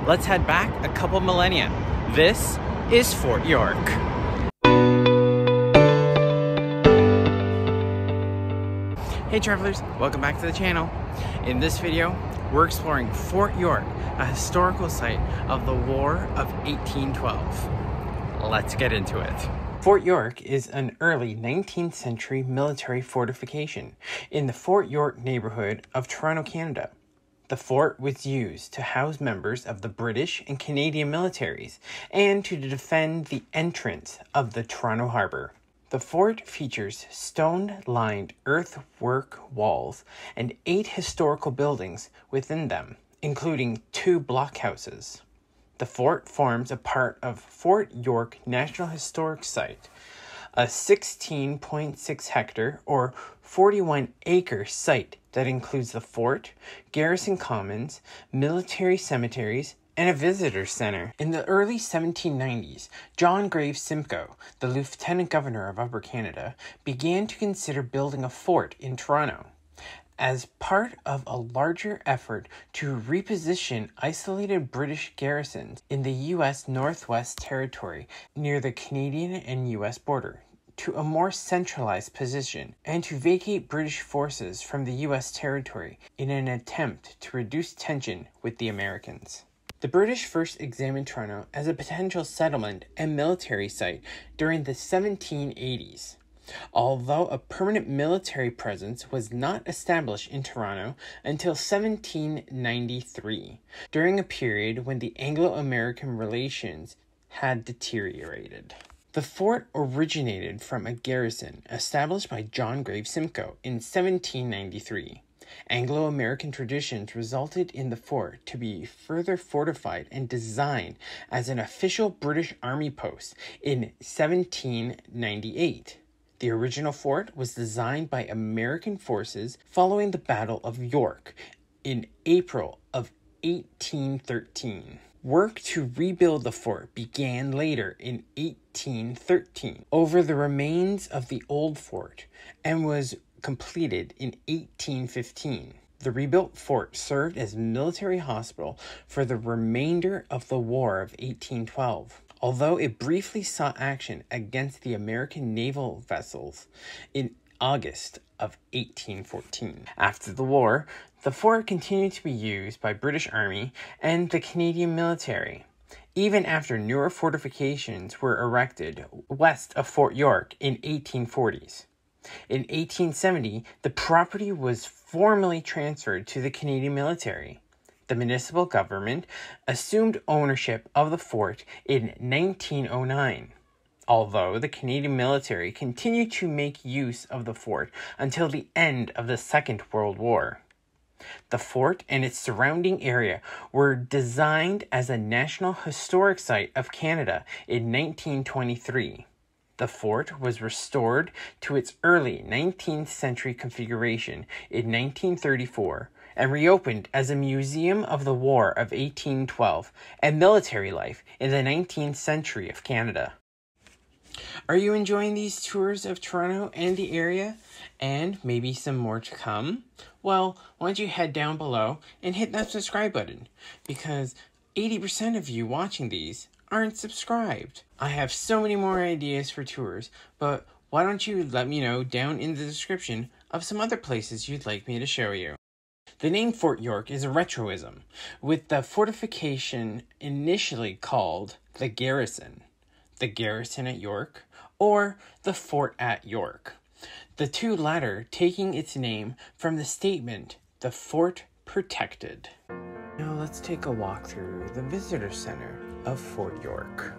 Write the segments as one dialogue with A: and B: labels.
A: let's head back a couple millennia. This is Fort York. Hey travelers, welcome back to the channel. In this video, we're exploring Fort York, a historical site of the War of 1812. Let's get into it. Fort York is an early 19th century military fortification in the Fort York neighborhood of Toronto, Canada. The fort was used to house members of the British and Canadian militaries and to defend the entrance of the Toronto Harbour. The fort features stone-lined earthwork walls and 8 historical buildings within them, including 2 blockhouses. The fort forms a part of Fort York National Historic Site, a 16.6 hectare or 41-acre site that includes the fort, garrison commons, military cemeteries, and a visitor center. In the early 1790s, John Graves Simcoe, the Lieutenant Governor of Upper Canada, began to consider building a fort in Toronto. As part of a larger effort to reposition isolated British garrisons in the U.S. Northwest Territory near the Canadian and U.S. border to a more centralized position and to vacate British forces from the U.S. territory in an attempt to reduce tension with the Americans. The British first examined Toronto as a potential settlement and military site during the 1780s. Although a permanent military presence was not established in Toronto until 1793, during a period when the Anglo-American relations had deteriorated. The fort originated from a garrison established by John Graves Simcoe in 1793. Anglo-American traditions resulted in the fort to be further fortified and designed as an official British Army post in 1798. The original fort was designed by American forces following the Battle of York in April of 1813. Work to rebuild the fort began later in 1813 over the remains of the old fort and was completed in 1815. The rebuilt fort served as a military hospital for the remainder of the War of 1812. Although it briefly saw action against the American naval vessels in August of 1814. After the war, the fort continued to be used by British Army and the Canadian military, even after newer fortifications were erected west of Fort York in 1840s. In 1870, the property was formally transferred to the Canadian military. The municipal government assumed ownership of the fort in 1909, although the Canadian military continued to make use of the fort until the end of the Second World War. The fort and its surrounding area were designed as a National Historic Site of Canada in 1923. The fort was restored to its early 19th century configuration in 1934 and reopened as a museum of the War of 1812 and military life in the 19th century of Canada. Are you enjoying these tours of Toronto and the area, and maybe some more to come? Well, why don't you head down below and hit that subscribe button, because 80% of you watching these aren't subscribed. I have so many more ideas for tours, but why don't you let me know down in the description of some other places you'd like me to show you. The name Fort York is a retroism, with the fortification initially called the Garrison at York, or the Fort at York, the two latter taking its name from the statement, the fort protected. Now let's take a walk through the visitor center of Fort York.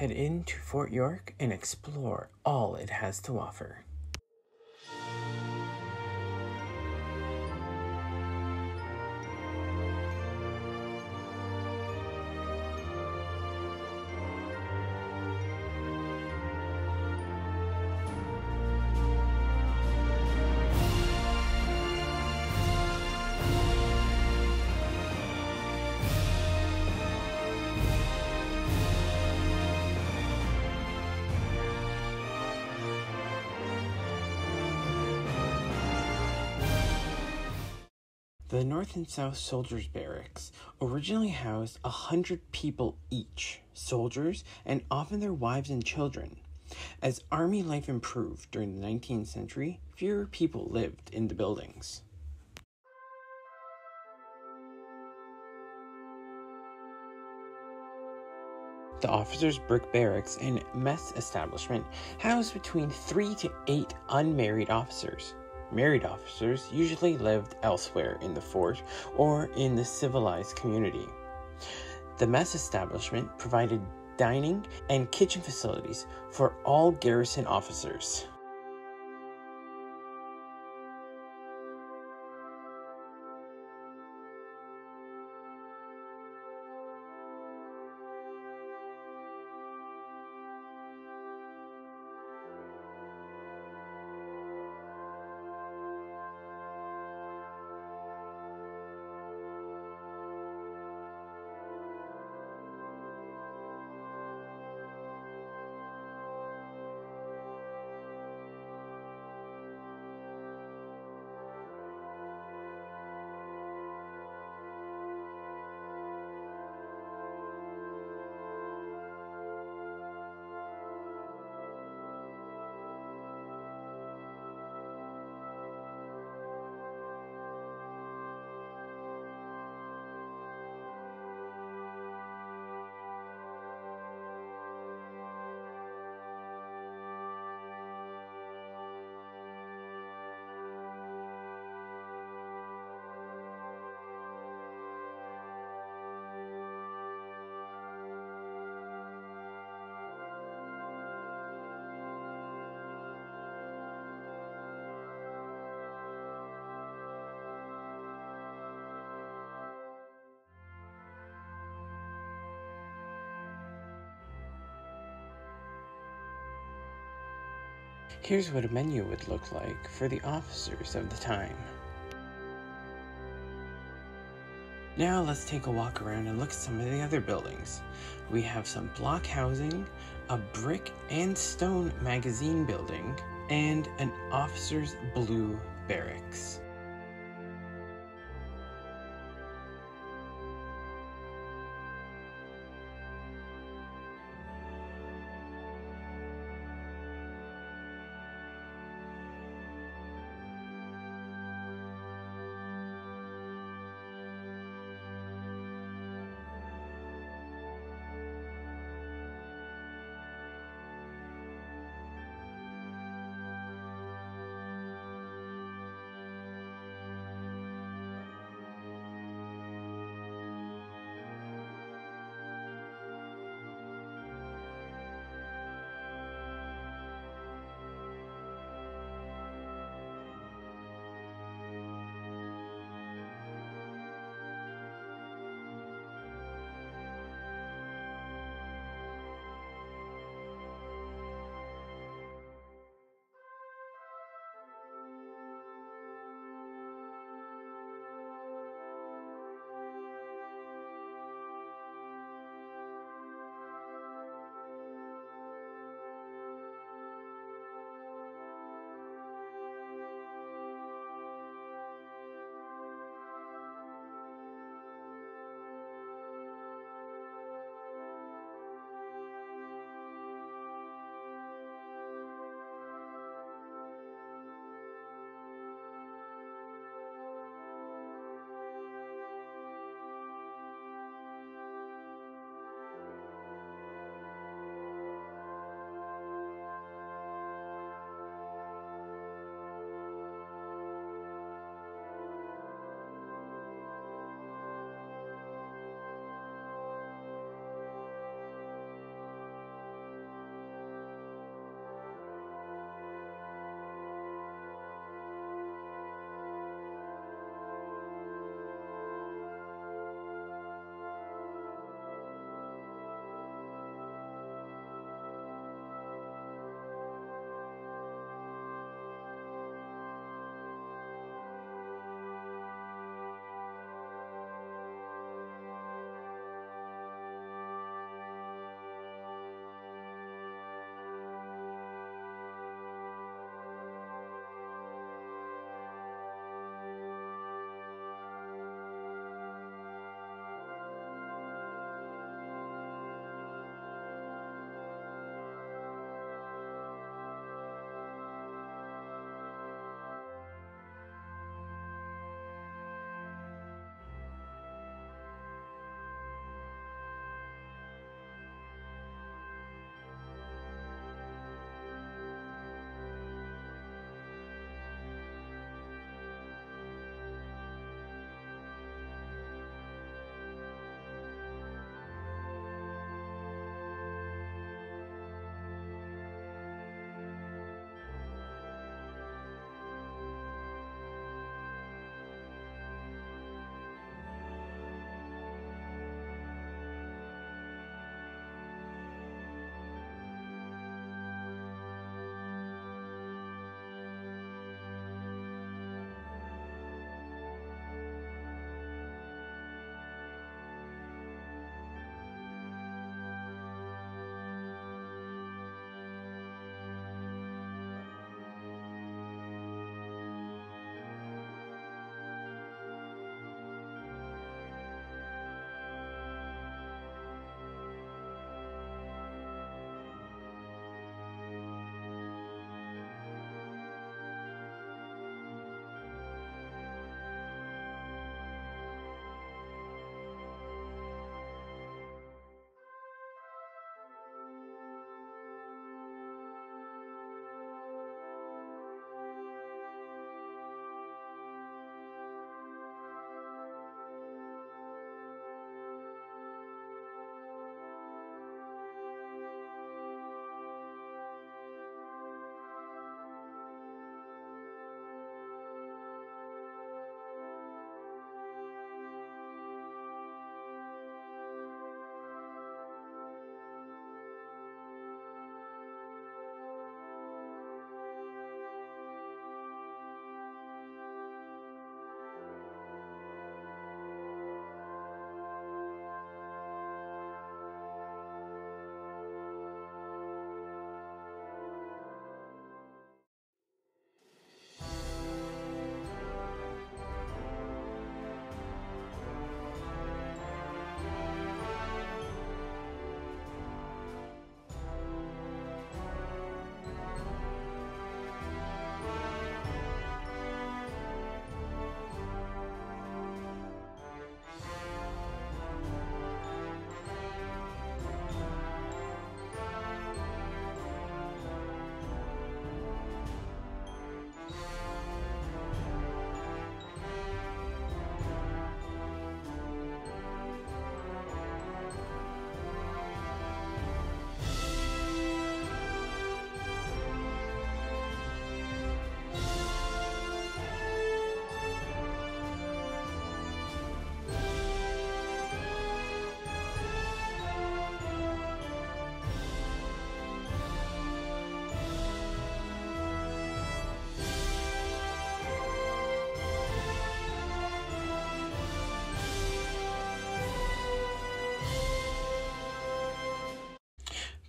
A: head into Fort York and explore all it has to offer. The North and South Soldiers' Barracks originally housed 100 people each, soldiers and often their wives and children. As Army life improved during the 19th century, fewer people lived in the buildings. The officers' brick barracks and mess establishment housed between 3 to 8 unmarried officers. Married officers usually lived elsewhere in the fort or in the civilized community. The mess establishment provided dining and kitchen facilities for all garrison officers. Here's what a menu would look like for the officers of the time. Now let's take a walk around and look at some of the other buildings. We have some block housing, a brick and stone magazine building, and an officer's blue barracks.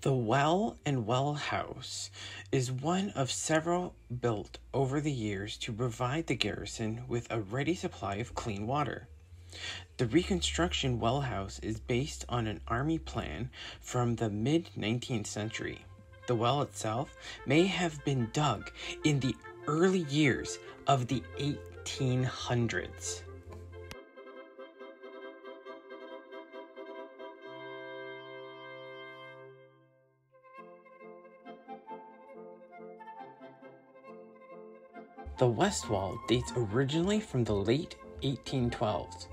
A: The Well and Well House is one of several built over the years to provide the garrison with a ready supply of clean water. The reconstruction well house is based on an army plan from the mid-19th century. The well itself may have been dug in the early years of the 1800s. The west wall dates originally from the late 1812s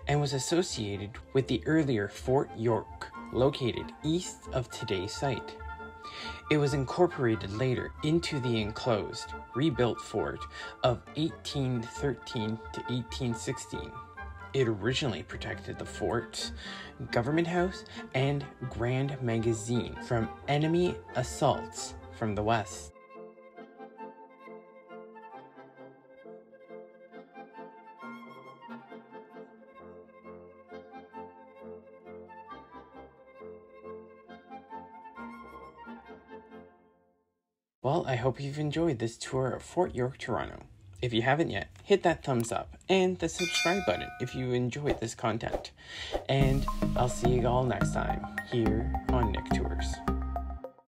A: and was associated with the earlier Fort York, located east of today's site. It was incorporated later into the enclosed, rebuilt fort of 1813 to 1816. It originally protected the fort, government house, and grand magazine from enemy assaults from the west. Well, I hope you've enjoyed this tour of Fort York, Toronto. If you haven't yet, hit that thumbs up and the subscribe button if you enjoyed this content. And I'll see you all next time here on Nick Tours.